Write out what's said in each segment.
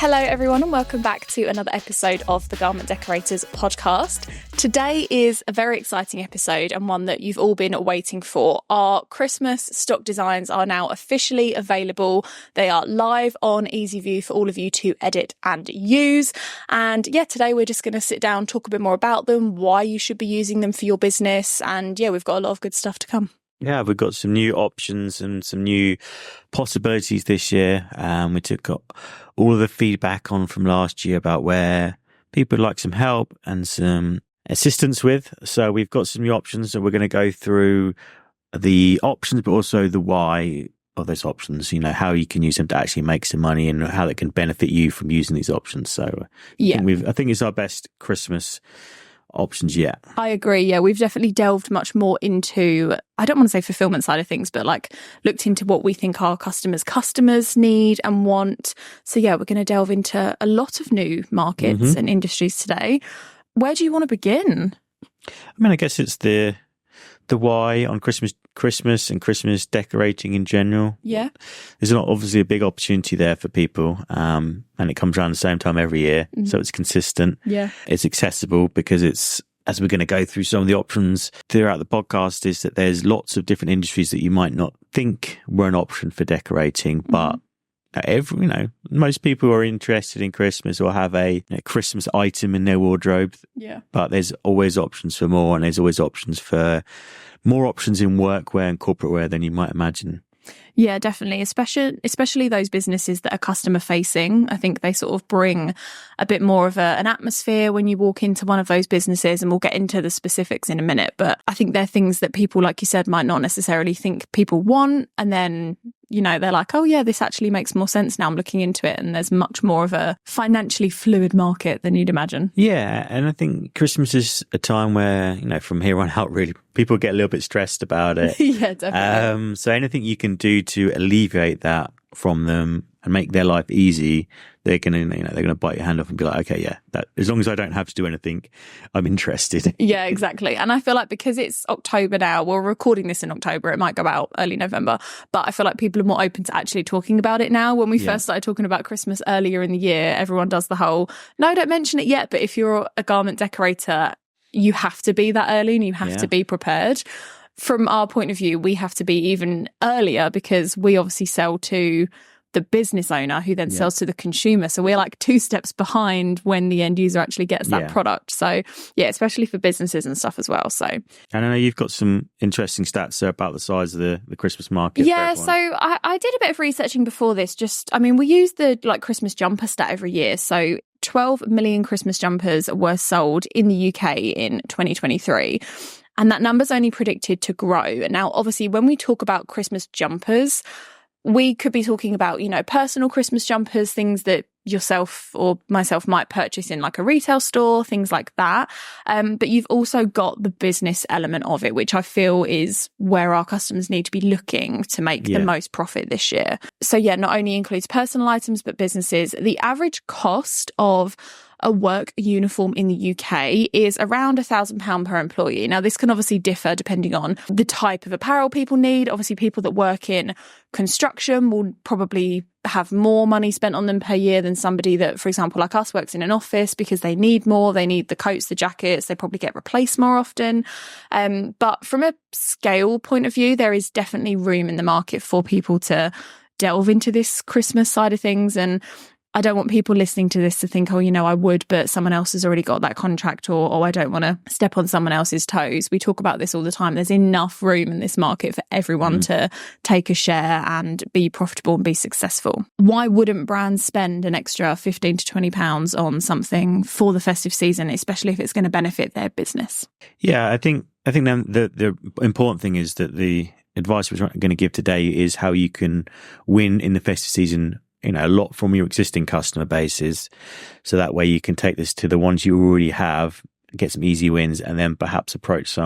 Hello everyone and welcome back to another episode of the Garment Decorators Podcast. Today is a very exciting episode and one that you've all been waiting for. Our Christmas stock designs are now officially available. They are live on EasyView for all of you to edit and use. And yeah, today we're just going to sit down, talk a bit more about them, why you should be using them for your business. And yeah, we've got a lot of good stuff to come. Yeah, we've got some new options and some new possibilities this year. We took all of the feedback on from last year about where people would like some help and some assistance with. So we've got some new options. So we're going to go through the options, but also the why of those options, you know, how you can use them to actually make some money and how they can benefit you from using these options. So yeah, I think it's our best Christmas options yet. I agree. Yeah, we've definitely delved much more into, I don't want to say fulfillment side of things, but like looked into what we think our customers need and want. So yeah, we're going to delve into a lot of new markets and industries today. Where do you want to begin? I mean, I guess it's the why on Christmas and Christmas decorating in general. Yeah. There's obviously a big opportunity there for people, and it comes around the same time every year. So it's consistent. Yeah. It's accessible because it's, as we're going to go through some of the options throughout the podcast, is that there's lots of different industries that you might not think were an option for decorating, but most people are interested in Christmas or have a Christmas item in their wardrobe. Yeah. But there's always options for more, and there's always options for more options in workwear and corporate wear than you might imagine. Yeah, definitely. Especially those businesses that are customer facing. I think they sort of bring a bit more of an atmosphere when you walk into one of those businesses, and we'll get into the specifics in a minute. But I think they're things that people, like you said, might not necessarily think people want. And then, you know, they're like, oh yeah, this actually makes more sense now I'm looking into it. And there's much more of a financially fluid market than you'd imagine. Yeah. And I think Christmas is a time where, you know, from here on out, really, people get a little bit stressed about it. Yeah, definitely. So anything you can do to alleviate that from them and make their life easy, they're going to bite your hand off and be like, okay, yeah, that, as long as I don't have to do anything, I'm interested. Yeah, exactly. And I feel like because it's October now, we're recording this in October, it might go out early November, but I feel like people are more open to actually talking about it now. When we first started talking about Christmas earlier in the year, everyone does the whole, no, don't mention it yet. But if you're a garment decorator, you have to be that early and you have to be prepared. From our point of view, we have to be even earlier because we obviously sell to the business owner who then sells to the consumer. So we're like 2 steps behind when the end user actually gets that product. So yeah, especially for businesses and stuff as well. So, and I know you've got some interesting stats about the size of the Christmas market. Yeah, so I did a bit of researching before this. We use the Christmas jumper stat every year. So 12 million Christmas jumpers were sold in the UK in 2023. And that number's only predicted to grow. Now, obviously, when we talk about Christmas jumpers, we could be talking about, you know, personal Christmas jumpers, things that yourself or myself might purchase in like a retail store, things like that. But you've also got the business element of it, which I feel is where our customers need to be looking to make the most profit this year. So yeah, not only includes personal items, but businesses. The average cost of a work uniform in the UK is around £1,000 per employee. Now, this can obviously differ depending on the type of apparel people need. Obviously, people that work in construction will probably have more money spent on them per year than somebody that, for example, like us, works in an office because they need more. They need the coats, the jackets. They probably get replaced more often. But from a scale point of view, there is definitely room in the market for people to delve into this Christmas side of things. And I don't want people listening to this to think, oh, you know, I would, but someone else has already got that contract, or I don't want to step on someone else's toes. We talk about this all the time. There's enough room in this market for everyone to take a share and be profitable and be successful. Why wouldn't brands spend an extra £15 to £20 on something for the festive season, especially if it's going to benefit their business? Yeah, I think then the important thing is that the advice we're going to give today is how you can win in the festive season, you know, a lot from your existing customer bases. So that way you can take this to the ones you already have, get some easy wins, and then perhaps approach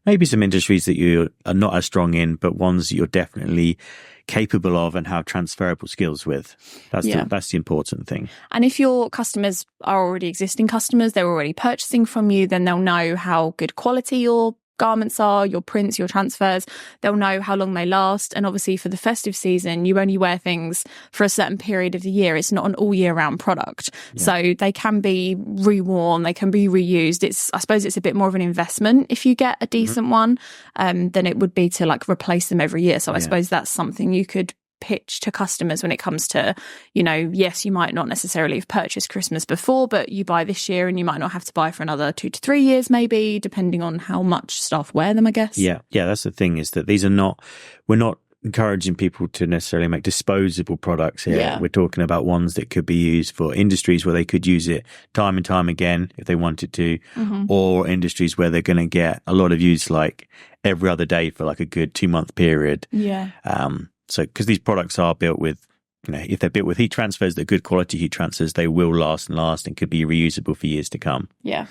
maybe some industries that you are not as strong in, but ones that you're definitely capable of and have transferable skills with. That's the important thing. And if your customers are already existing customers, they're already purchasing from you, then they'll know how good quality your garments are, your prints, your transfers. They'll know how long they last. And obviously for the festive season, you only wear things for a certain period of the year. It's not an all year round product. Yeah. So they can be reworn, they can be reused. I suppose it's a bit more of an investment if you get a decent one, than it would be to like replace them every year. So I suppose that's something you could pitch to customers when it comes to, yes, you might not necessarily have purchased Christmas before, but you buy this year and you might not have to buy for another 2 to 3 years, maybe, depending on how much staff wear them, I guess. Yeah. That's the thing, is that we're not encouraging people to necessarily make disposable products here. Yeah. We're talking about ones that could be used for industries where they could use it time and time again if they wanted to, or industries where they're going to get a lot of use like every other day for like a good 2-month period. Yeah. So, because these products are built with, if they're built with heat transfers, they're good quality heat transfers, they will last and could be reusable for years to come. Yeah.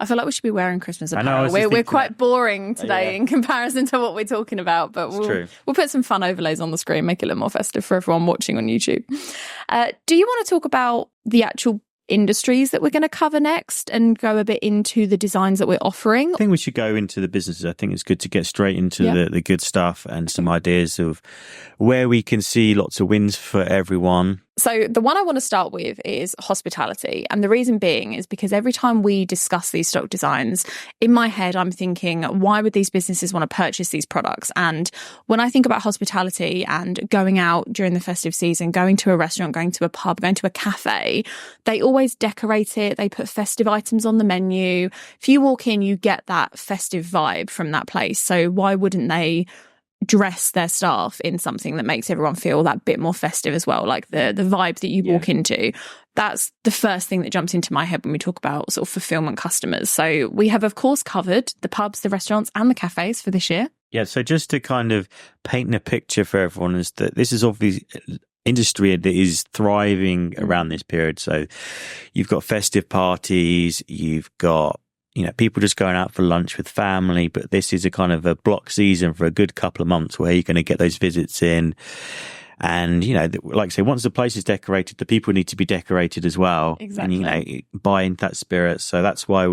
I feel like we should be wearing Christmas apparel. We're quite boring today in comparison to what we're talking about, but we'll put some fun overlays on the screen, make it look more festive for everyone watching on YouTube. Do you want to talk about the actual industries that we're going to cover next and go a bit into the designs that we're offering? I think we should go into the businesses. I think it's good to get straight into the good stuff and some ideas of where we can see lots of wins for everyone. So the one I want to start with is hospitality. And the reason being is because every time we discuss these stock designs, in my head, I'm thinking, why would these businesses want to purchase these products? And when I think about hospitality and going out during the festive season, going to a restaurant, going to a pub, going to a cafe, they always decorate it. They put festive items on the menu. If you walk in, you get that festive vibe from that place. So why wouldn't they dress their staff in something that makes everyone feel that bit more festive as well, like the vibe that you walk into? That's the first thing that jumps into my head when we talk about sort of fulfillment customers. So we have, of course, covered the pubs, the restaurants and the cafes for this year. Yeah, so just to kind of paint a picture for everyone, is that this is obviously industry that is thriving around this period. So you've got festive parties, you've got people just going out for lunch with family, but this is a kind of a block season for a good couple of months where you're going to get those visits in. And, like I say, once the place is decorated, the people need to be decorated as well. Exactly. And, buy into that spirit. So that's why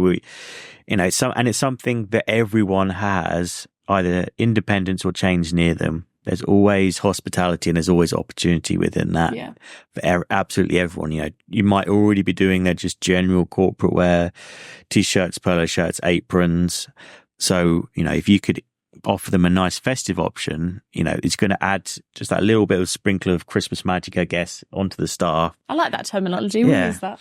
it's something that everyone has, either independents or chains near them. There's always hospitality and there's always opportunity within that. Yeah. For absolutely everyone. You might already be doing their just general corporate wear, t-shirts, polo shirts, aprons. So, if you could offer them a nice festive option, it's going to add just that little bit of sprinkle of Christmas magic, I guess, onto the staff. I like that terminology. What is that?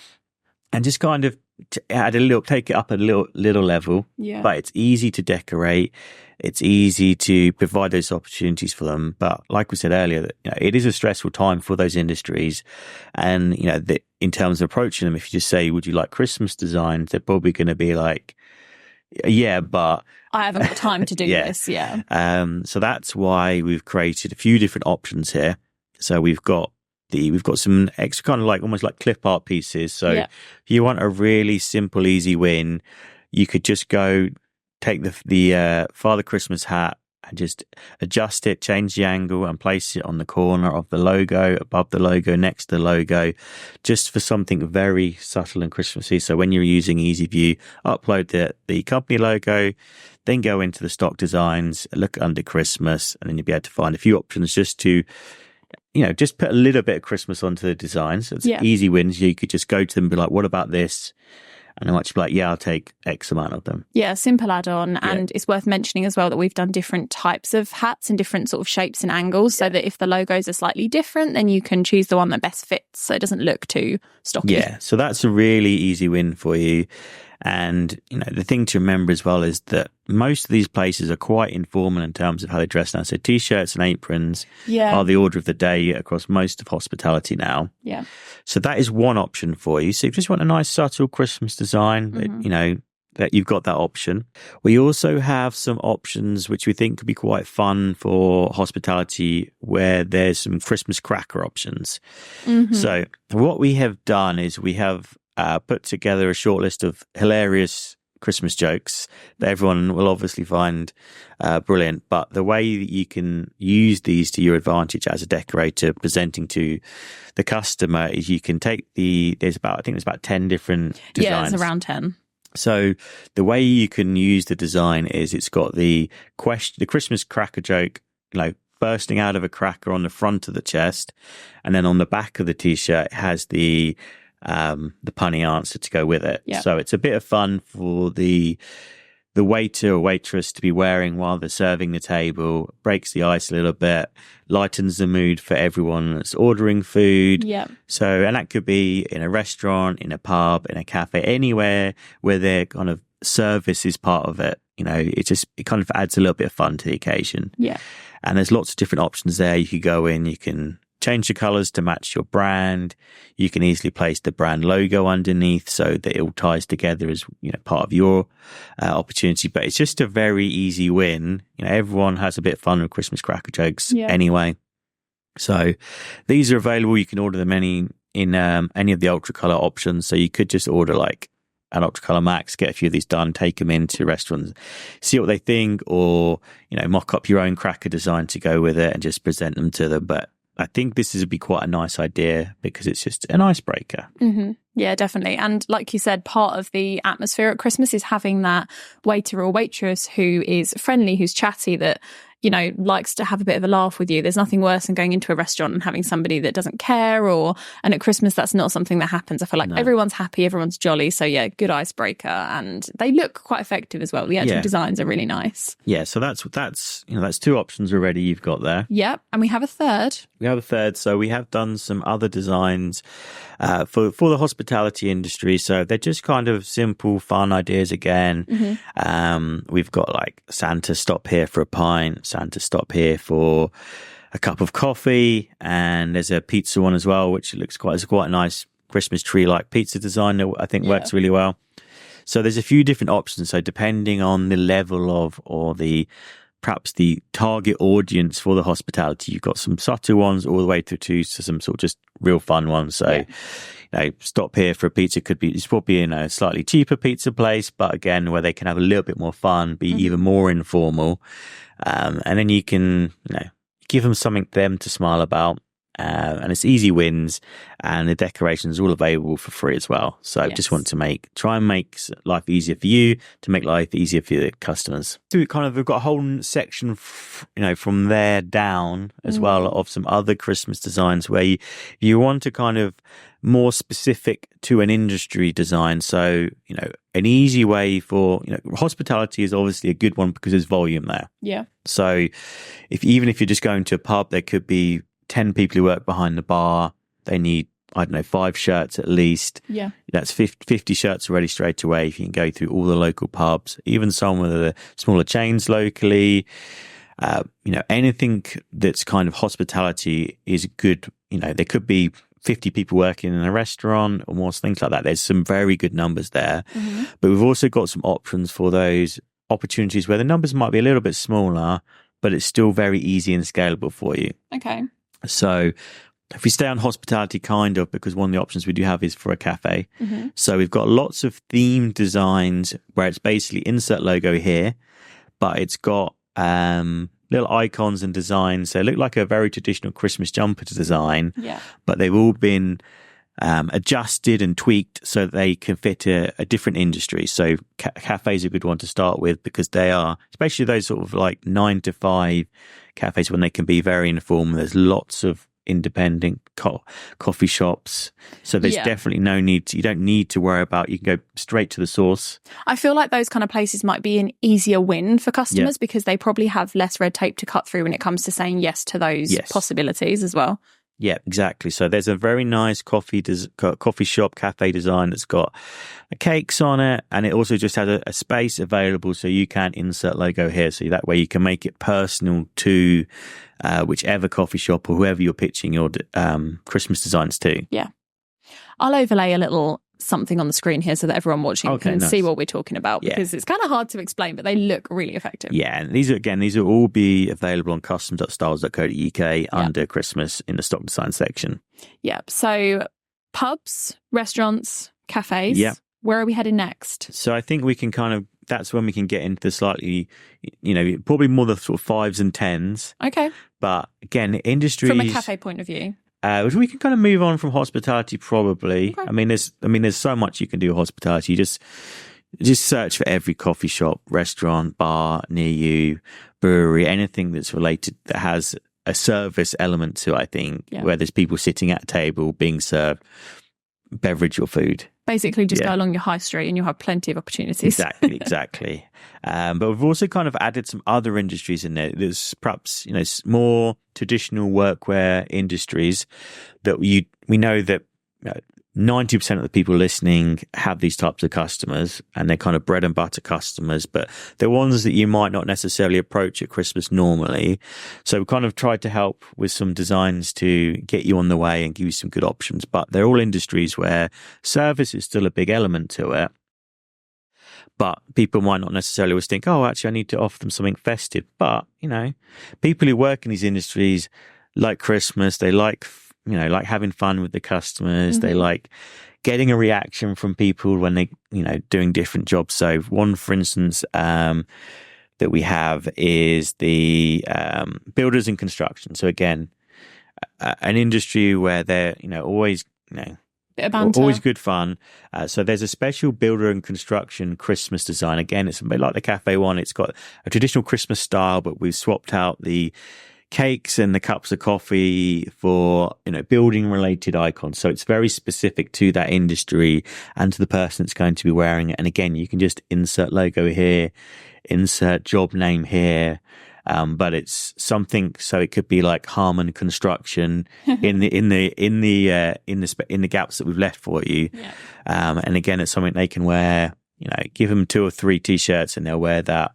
And just kind of take it up a little level. Yeah. But it's easy to decorate. It's easy to provide those opportunities for them. But like we said earlier, it is a stressful time for those industries. And, in terms of approaching them, if you just say, would you like Christmas designs? They're probably going to be like, yeah, but I haven't got time to do this. Yeah. So that's why we've created a few different options here. So we've got some extra kind of like almost like clip art pieces. So if you want a really simple, easy win, you could just go take the Father Christmas hat and just adjust it, change the angle and place it on the corner of the logo, above the logo, next to the logo, just for something very subtle and Christmassy. So when you're using Easy View, upload the company logo, then go into the stock designs, look under Christmas, and then you'll be able to find a few options just to just put a little bit of Christmas onto the designs. So it's easy wins. You could just go to them and be like, what about this? And they might just be like, yeah, I'll take X amount of them. Yeah, simple add-on. And it's worth mentioning as well that we've done different types of hats and different sort of shapes and angles so that if the logos are slightly different, then you can choose the one that best fits so it doesn't look too stocky. Yeah, so that's a really easy win for you. And, the thing to remember as well is that most of these places are quite informal in terms of how they dress now. So T-shirts and aprons are the order of the day across most of hospitality now. Yeah. So that is one option for you. So if you just want a nice subtle Christmas design, that you've got that option. We also have some options which we think could be quite fun for hospitality where there's some Christmas cracker options. Mm-hmm. So what we have done is we have put together a short list of hilarious Christmas jokes that everyone will obviously find brilliant. But the way that you can use these to your advantage as a decorator presenting to the customer is you can take I think there's about 10 different designs. Yeah, it's around 10. So the way you can use the design is it's got the Christmas cracker joke, bursting out of a cracker on the front of the chest, and then on the back of the t-shirt it has the punny answer to go with it. Yeah. So it's a bit of fun for the waiter or waitress to be wearing while they're serving the table, breaks the ice a little bit, lightens the mood for everyone that's ordering food. Yeah. So, and that could be in a restaurant, in a pub, in a cafe, anywhere where their kind of service is part of it. It kind of adds a little bit of fun to the occasion. Yeah. And there's lots of different options there. You could go in, you can change the colors to match your brand. You can easily place the brand logo underneath so that it all ties together as part of your opportunity. But it's just a very easy win. Everyone has a bit of fun with Christmas cracker jokes anyway. So these are available. You can order them in any of the ultra color options. So you could just order an ultra color max, get a few of these done, take them into restaurants, see what they think, or mock up your own cracker design to go with it and just present them to them. But I think this would be quite a nice idea because it's just an icebreaker. Mm-hmm. Yeah, definitely. And like you said, part of the atmosphere at Christmas is having that waiter or waitress who is friendly, who's chatty, that likes to have a bit of a laugh with you. There's nothing worse than going into a restaurant and having somebody that doesn't care, and at Christmas, that's not something that happens. I feel like everyone's happy, everyone's jolly. So yeah, good icebreaker. And they look quite effective as well. The actual designs are really nice. Yeah. So that's two options already you've got there. Yep. And we have a third. So we have done some other designs for the hospitality industry. So they're just kind of simple, fun ideas again. Mm-hmm. We've got Santa stop here for a pint, Santa stop here for a cup of coffee, and there's a pizza one as well, which looks quite a nice Christmas tree-like pizza design that I think works really well. So there's a few different options. So depending on the level of, or perhaps the target audience for the hospitality, you've got some subtle ones all the way through to some sort of just real fun ones. So, stop here for a pizza it's probably in a slightly cheaper pizza place, but again, where they can have a little bit more fun, be even more informal. And then you can, give them something for them to smile about. And it's easy wins, and the decorations are all available for free as well. So just want to try and make life easier for you, to make life easier for your customers. So we've got a whole section, from there down as well, of some other Christmas designs where you want to kind of more specific to an industry design. So, an easy way for, hospitality is obviously a good one because there's volume there. Yeah. So even if you're just going to a pub, there could be 10 people who work behind the bar. They need, 5 shirts at least. Yeah. That's 50 shirts already straight away. If you can go through all the local pubs, even some of the smaller chains locally, anything that's kind of hospitality is good. There could be 50 people working in a restaurant or more, things like that. There's some very good numbers there. Mm-hmm. But we've also got some options for those opportunities where the numbers might be a little bit smaller, but it's still very easy and scalable for you. Okay. So if we stay on hospitality, because one of the options we do have is for a cafe. Mm-hmm. So we've got lots of themed designs where it's basically insert logo here, but it's got little icons and designs. So it look like a very traditional Christmas jumper design, but they've all been adjusted and tweaked so that they can fit a different industry. So cafes are a good one to start with because they are, especially those sort of 9 to 5 cafes, when they can be very informal. There's lots of independent coffee shops. So there's definitely no need you don't need to worry about, you can go straight to the source. I feel like those kind of places might be an easier win for customers because they probably have less red tape to cut through when it comes to saying yes to those possibilities as well. Yeah, exactly. So there's a very nice coffee shop, cafe design that's got cakes on it, and it also just has a space available so you can insert logo here. So that way you can make it personal to whichever coffee shop or whoever you're pitching your Christmas designs to. Yeah. I'll overlay a little something on the screen here so that everyone watching can see what we're talking about, because it's kind of hard to explain, but they look really effective. Yeah, and these will all be available on custom.stahls.co.uk under Christmas in the stock design section. Yeah, so pubs, restaurants, cafes. Yeah. Where are we heading next? So I think we can that's when we can get into the slightly, probably more the sort of 5s and 10s. Okay. But again, industries... From a cafe point of view. We can kind of move on from hospitality, probably. Okay. I mean, there's so much you can do with hospitality. just search for every coffee shop, restaurant, bar near you, brewery, anything that's related that has a service element to it, I think, where there's people sitting at a table being served beverage or food. Basically, just go along your high street and you'll have plenty of opportunities. Exactly. But we've also kind of added some other industries in there. There's perhaps, more traditional workwear industries that we know that 90% of the people listening have these types of customers, and they're kind of bread and butter customers, but they're ones that you might not necessarily approach at Christmas normally. So we kind of tried to help with some designs to get you on the way and give you some good options. But they're all industries where service is still a big element to it. But people might not necessarily always think, oh, actually, I need to offer them something festive. But, people who work in these industries like Christmas, they like having fun with the customers. Mm-hmm. They like getting a reaction from people when they, doing different jobs. So one, for instance, that we have is the builders and construction. So again, an industry where they're, always, always good fun. So there's a special builder and construction Christmas design. Again, it's a bit like the cafe one. It's got a traditional Christmas style, but we've swapped out the cakes and the cups of coffee for, building related icons. So it's very specific to that industry and to the person that's going to be wearing it. And again, you can just insert logo here, insert job name here. But it's something, so it could be like Harmon Construction in the gaps that we've left for you. Yeah. And again, it's something they can wear, give them 2 or 3 t-shirts and they'll wear that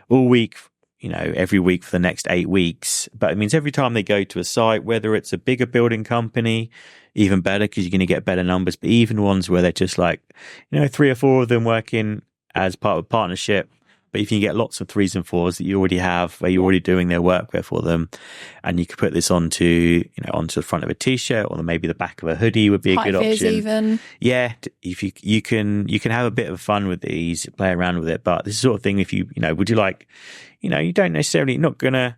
all week, every week for the next 8 weeks. But it means every time they go to a site, whether it's a bigger building company, even better because you're going to get better numbers, but even ones where they're just like, 3 or 4 of them working as part of a partnership. But if you get lots of 3s and 4s that you already have, where you're already doing their workwear for them, and you could put this onto the front of a t-shirt, or maybe the back of a hoodie would be a good option. Even. Yeah, if you can have a bit of fun with these, play around with it. But this sort of thing, if you would you like, you don't necessarily, not gonna,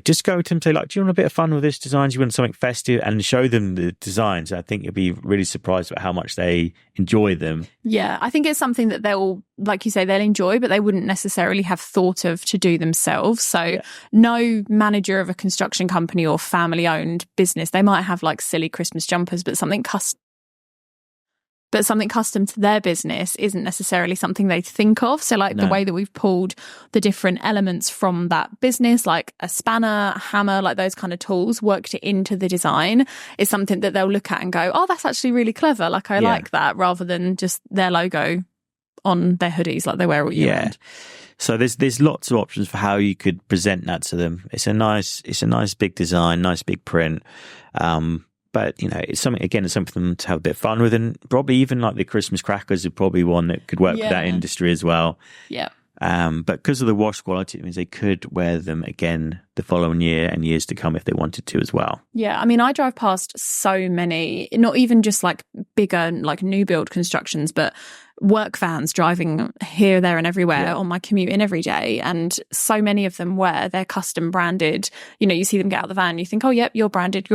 just go to them and say, like, do you want a bit of fun with this design? Do you want something festive? And show them the designs. I think you'll be really surprised at how much they enjoy them. Yeah, I think it's something that they'll, like you say, they'll enjoy, but they wouldn't necessarily have thought of to do themselves. So no manager of a construction company or family-owned business, they might have like silly Christmas jumpers, but something custom to their business isn't necessarily something they think of. So the way that we've pulled the different elements from that business, like a spanner, a hammer, like those kind of tools, worked it into the design, is something that they'll look at and go, oh, that's actually really clever. Like, I like that, rather than just their logo on their hoodies like they wear all year round. So there's lots of options for how you could present that to them. It's a nice big design, nice big print. But, it's something for them to have a bit of fun with, and probably even like the Christmas crackers are probably one that could work with that industry as well. Yeah. But because of the wash quality, it means they could wear them again the following year and years to come if they wanted to as well. Yeah, I mean, I drive past so many, not even just like bigger, like new build constructions, but work vans driving here, there and everywhere on my commute in every day. And so many of them wear their custom branded, you see them get out of the van, you think, oh, yep, you're branded.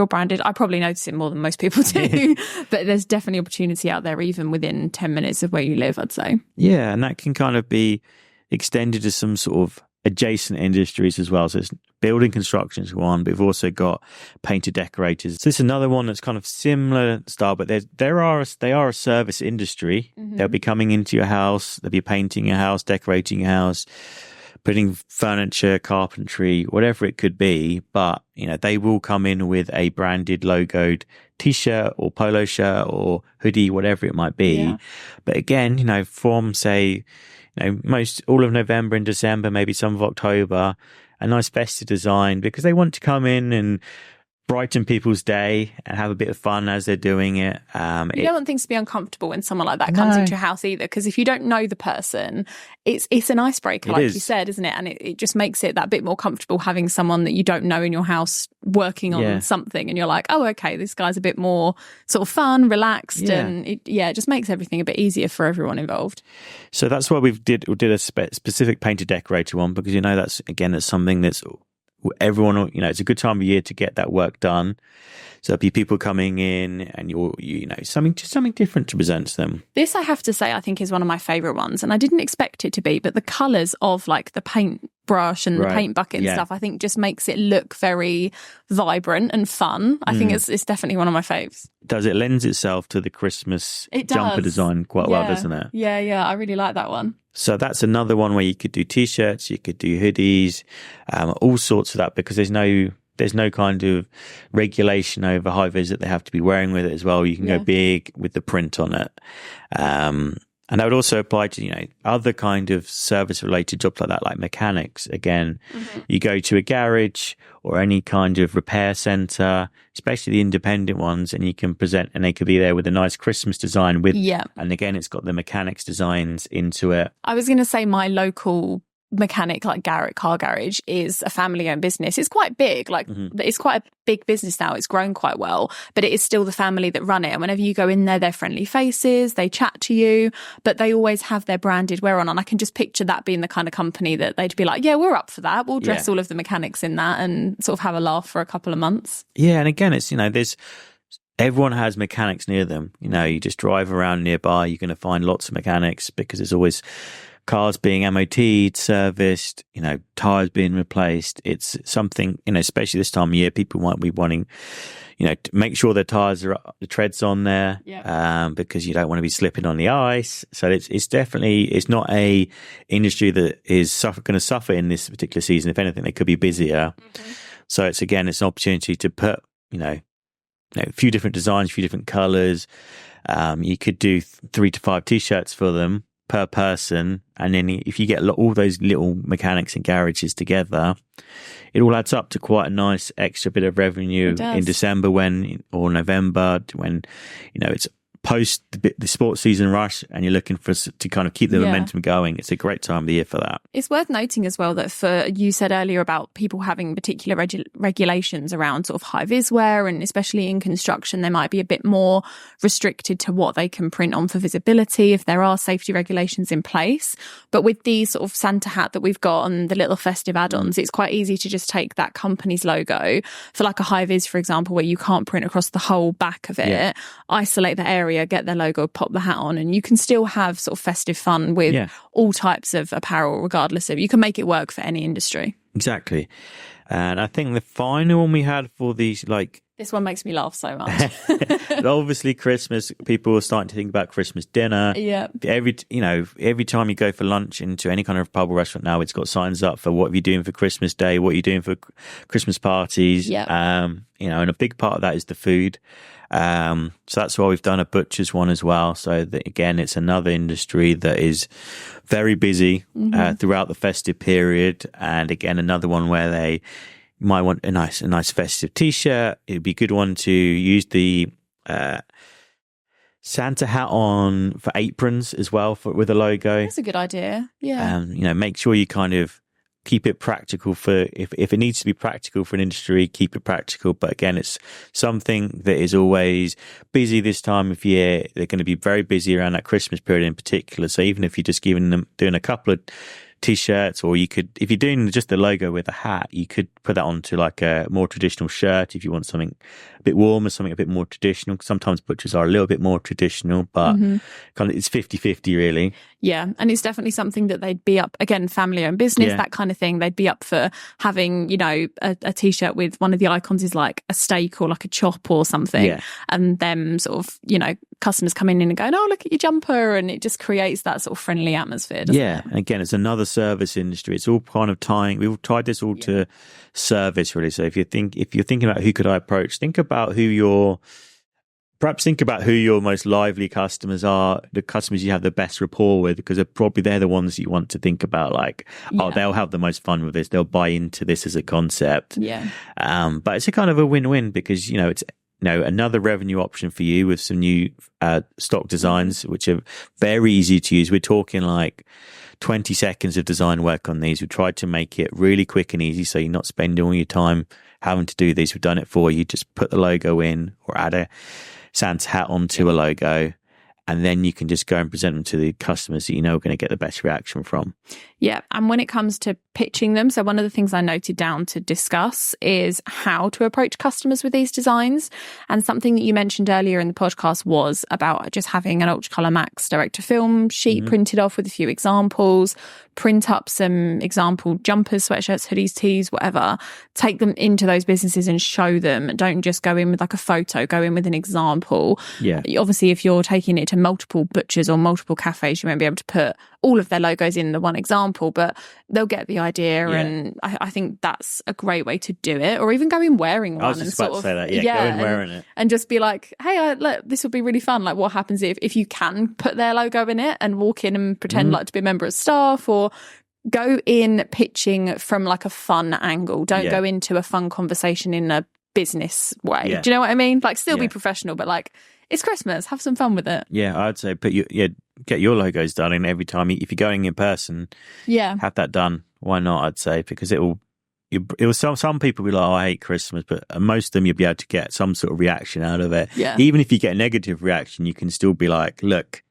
I probably notice it more than most people do. But there's definitely opportunity out there, even within 10 minutes of where you live, I'd say. Yeah, and that can kind of be extended to some sort of adjacent industries as well. So it's building construction is one, but we've also got painter decorators. So it's another one that's kind of similar style, but they are a service industry. Mm-hmm. They'll be coming into your house, they'll be painting your house, decorating your house, putting furniture, carpentry, whatever it could be. But, they will come in with a branded logoed t-shirt or polo shirt or hoodie, whatever it might be. Yeah. But again, from say, most all of November and December, maybe some of October, a nice festive design, because they want to come in and brighten people's day and have a bit of fun as they're doing it. You don't want things to be uncomfortable when someone like that comes into your house either, because if you don't know the person, it's an icebreaker, like you said, isn't it? And it just makes it that bit more comfortable having someone that you don't know in your house working on something, and you're like, oh, okay, this guy's a bit more sort of fun, relaxed, and it just makes everything a bit easier for everyone involved. So that's why we did a specific painter decorator one, because that's something that's everyone, it's a good time of year to get that work done. So there'll be people coming in and something different to present to them. This, I have to say, I think is one of my favourite ones. And I didn't expect it to be, but the colours of like the paint brush and the paint bucket and stuff, I think just makes it look very vibrant and fun. I think it's definitely one of my faves. It lends itself to the Christmas jumper design quite well, doesn't it? Yeah. I really like that one. So that's another one where you could do t-shirts, you could do hoodies, all sorts of that, because there's no kind of regulation over high vis that they have to be wearing with it as well. You can go big with the print on it. And that would also apply to, other kind of service related jobs like that, like mechanics. Again, you go to a garage or any kind of repair center, especially the independent ones, and you can present, and they could be there with a nice Christmas design with, and again, it's got the mechanics designs into it. I was going to say my local mechanic, like Garrett Car Garage, is a family-owned business. It's quite big, it's quite a big business now. It's grown quite well, but it is still the family that run it. And whenever you go in there, they're friendly faces, they chat to you, but they always have their branded wear on. And I can just picture that being the kind of company that they'd be like, yeah, we're up for that. We'll dress all of the mechanics in that and sort of have a laugh for a couple of months. Yeah, and again, it's, everyone has mechanics near them. You just drive around nearby, you're going to find lots of mechanics because there's always cars being MOT'd, serviced, tyres being replaced. It's something, especially this time of year, people might be wanting, to make sure their tyres are up, the tread's on there, because you don't want to be slipping on the ice. So it's definitely, it's not a industry that is going to suffer in this particular season. If anything, they could be busier. So it's an opportunity to put, a few different designs, a few different colours. You could do 3 to 5 t-shirts for them per person, and then if you get all those little mechanics and garages together, it all adds up to quite a nice extra bit of revenue in December or November when it's post the sports season rush and you're looking to kind of keep the momentum going. It's a great time of the year for that. It's worth noting as well that you said earlier about people having particular regulations around sort of high vis wear, and especially in construction, they might be a bit more restricted to what they can print on for visibility if there are safety regulations in place. But with these sort of Santa hat that we've got and the little festive add-ons, it's quite easy to just take that company's logo for like a high vis, for example, where you can't print across the whole back of it, isolate the area, get their logo, pop the hat on, and you can still have sort of festive fun with all types of apparel, regardless of, you can make it work for any industry. Exactly. And I think the final one we had for these, this one makes me laugh so much. Obviously, Christmas, people are starting to think about Christmas dinner. Yeah. Every time you go for lunch into any kind of pub or restaurant now, it's got signs up for what are you doing for Christmas Day, what are you doing for Christmas parties. Yeah. And a big part of that is the food. So that's why we've done a butcher's one as well. So that, again, it's another industry that is very busy throughout the festive period. And again, another one where they might want a nice festive t-shirt. It'd be a good one to use the Santa hat on for aprons as well with a logo. That's a good idea. Yeah. Make sure you kind of keep it practical for if it needs to be practical for an industry, keep it practical. But again, it's something that is always busy this time of year. They're going to be very busy around that Christmas period in particular. So even if you're just doing a couple of t-shirts, or you could, if you're doing just the logo with a hat, you could put that onto like a more traditional shirt if you want something a bit warmer, something a bit more traditional. Sometimes butchers are a little bit more traditional, but kind of it's 50-50 really. Yeah, and it's definitely something that they'd be up, again, family-owned business, that kind of thing. They'd be up for having, a T-shirt with one of the icons is like a steak or like a chop or something, and them sort of, customers coming in and going, oh, look at your jumper, and it just creates that sort of friendly atmosphere, doesn't it? And again, it's another service industry. It's all kind of we've tied this all to service really. So if you're thinking about who could I approach, think about who your most lively customers are, the customers you have the best rapport with, because they're the ones you want to think about, they'll have the most fun with this, they'll buy into this as a concept. But it's a kind of a win-win because it's another revenue option for you with some new stock designs which are very easy to use. We're talking 20 seconds of design work on these. We've tried to make it really quick and easy so you're not spending all your time having to do these. We've done it for you. Just put the logo in or add a Santa hat onto a logo, and then you can just go and present them to the customers that are going to get the best reaction from. Yeah, and when it comes to pitching them. So one of the things I noted down to discuss is how to approach customers with these designs. And something that you mentioned earlier in the podcast was about just having an Ultracolor Max direct to film sheet printed off with a few examples, print up some example jumpers, sweatshirts, hoodies, tees, whatever, take them into those businesses and show them. Don't just go in with like a photo, go in with an example. Yeah. Obviously, if you're taking it to multiple butchers or multiple cafes, you won't be able to put all of their logos in the one example, but they'll get the idea. Yeah. And I think that's a great way to do it. Or even go in wearing one. I was just about to say that. Yeah, go in wearing it. And just be like, hey, look, this would be really fun. Like, what happens if you can put their logo in it and walk in and pretend like to be a member of staff, or go in pitching from like a fun angle. Don't go into a fun conversation in a business way. Yeah. Do you know what I mean? Like, still be professional, but like, it's Christmas. Have some fun with it. Yeah, I'd say get your logos done, and every time if you're going in person, have that done. Why not? I'd say, because it will. Some people will be like, oh, I hate Christmas, but most of them you'll be able to get some sort of reaction out of it. Yeah. Even if you get a negative reaction, you can still be like, look,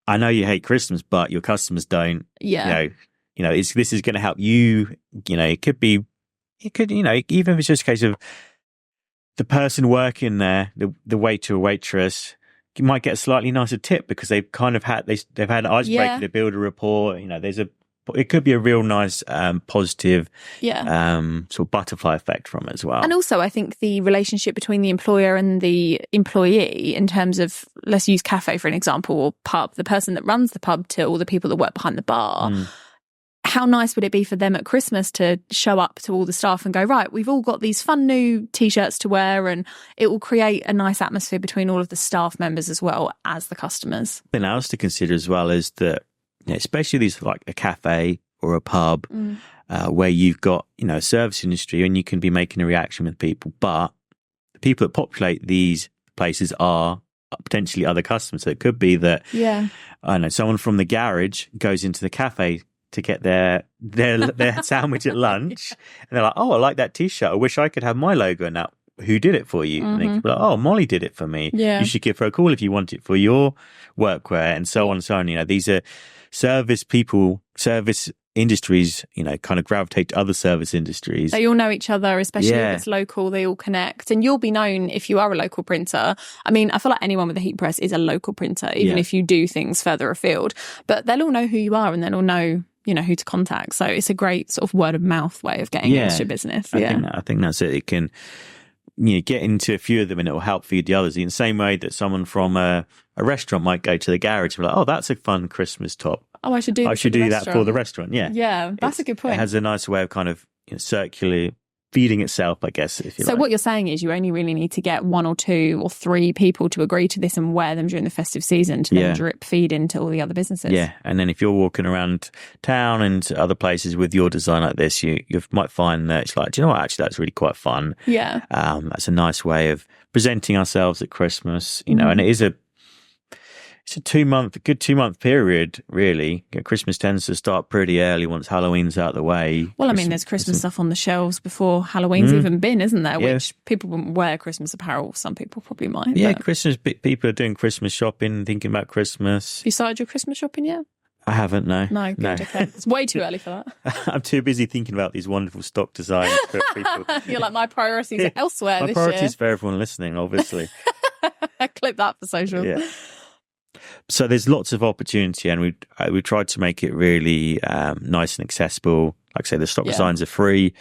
I know you hate Christmas, but your customers don't. Yeah. This is going to help you. It could, even if it's just a case of the person working there, the waiter or waitress, you might get a slightly nicer tip because they've kind of had they've had an icebreaker to build a rapport. It could be a real nice positive sort of butterfly effect from it as well. And also, I think the relationship between the employer and the employee, in terms of, let's use cafe for an example, or pub, the person that runs the pub to all the people that work behind the bar. How nice would it be for them at Christmas to show up to all the staff and go, right, we've all got these fun new T-shirts to wear, and it will create a nice atmosphere between all of the staff members as well as the customers. Something else to consider as well is that, especially these like a cafe or a pub where you've got, a service industry and you can be making a reaction with people, but the people that populate these places are potentially other customers. So it could be that, I don't know, someone from the garage goes into the cafe to get their sandwich at lunch, and they're like, oh, I like that T-shirt. I wish I could have my logo in that. Who did it for you? And they could be like, oh, Molly did it for me. Yeah. You should give her a call if you want it for your workwear, and so on and so on. These are service industries, kind of gravitate to other service industries. They all know each other, especially if it's local. They all connect, and you'll be known if you are a local printer. I mean, I feel like anyone with a heat press is a local printer, even if you do things further afield. But they'll all know who you are, and they'll all know, who to contact. So it's a great sort of word of mouth way of getting into your business. I think that's it. It can get into a few of them, and it will help feed the others in the same way that someone from a restaurant might go to the garage and be like, oh, that's a fun Christmas top. Oh, I should do that for the restaurant. Yeah, that's a good point. It has a nice way of kind of circularly feeding itself, I guess, if you like. So what you're saying is you only really need to get 1 or 2 or 3 people to agree to this and wear them during the festive season to then drip feed into all the other businesses. Yeah, and then if you're walking around town and other places with your design like this, you might find that it's like, do you know what, actually that's really quite fun. Yeah. That's a nice way of presenting ourselves at Christmas, and it is it's a 2-month period, really. Christmas tends to start pretty early once Halloween's out of the way. Well, there's Christmas stuff on the shelves before Halloween's even been, isn't there? Which people wouldn't wear Christmas apparel. Some people probably might. Yeah, Christmas. People are doing Christmas shopping, thinking about Christmas. Have you started your Christmas shopping yet? I haven't, no. No, good, okay. It's way too early for that. I'm too busy thinking about these wonderful stock designs for people. You're like, my priorities are elsewhere this year. My priorities for everyone listening, obviously. Clip that for social. Yeah. So there's lots of opportunity, and we tried to make it really nice and accessible. Like I say, the stock designs are free,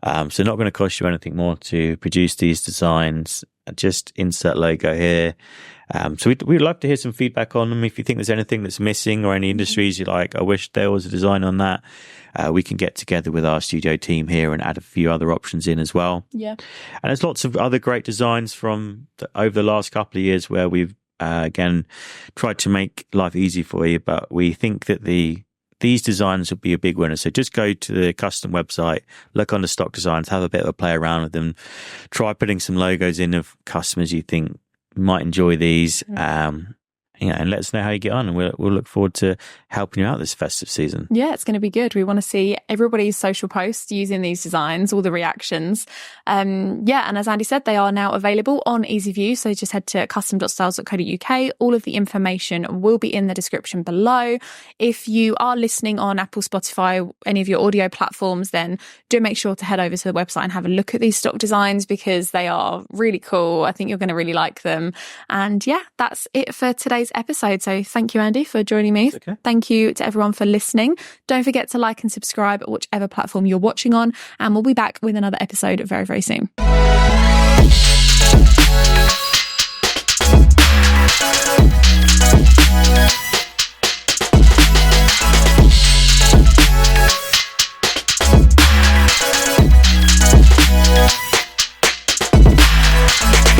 so not going to cost you anything more to produce these designs. Just insert logo here. So we'd love to hear some feedback on them. If you think there's anything that's missing or any industries you're like, I wish there was a design on that, we can get together with our studio team here and add a few other options in as well. Yeah. And there's lots of other great designs from over the last couple of years where we've again tried to make life easy for you, but we think that these designs will be a big winner. So just go to the custom website, look on the stock designs, have a bit of a play around with them, try putting some logos in of customers you think might enjoy these, and and let us know how you get on, and we'll look forward to helping you out this festive season. Yeah, it's going to be good. We want to see everybody's social posts using these designs, all the reactions. And as Andy said, they are now available on Easy View. So just head to custom.stahls.co.uk. All of the information will be in the description below. If you are listening on Apple, Spotify, any of your audio platforms, then do make sure to head over to the website and have a look at these stock designs, because they are really cool. I think you're going to really like them. And that's it for today's episode. So thank you, Andy, for joining me. Okay. Thank you to everyone for listening. Don't forget to like and subscribe at whichever platform you're watching on, and we'll be back with another episode very, very soon.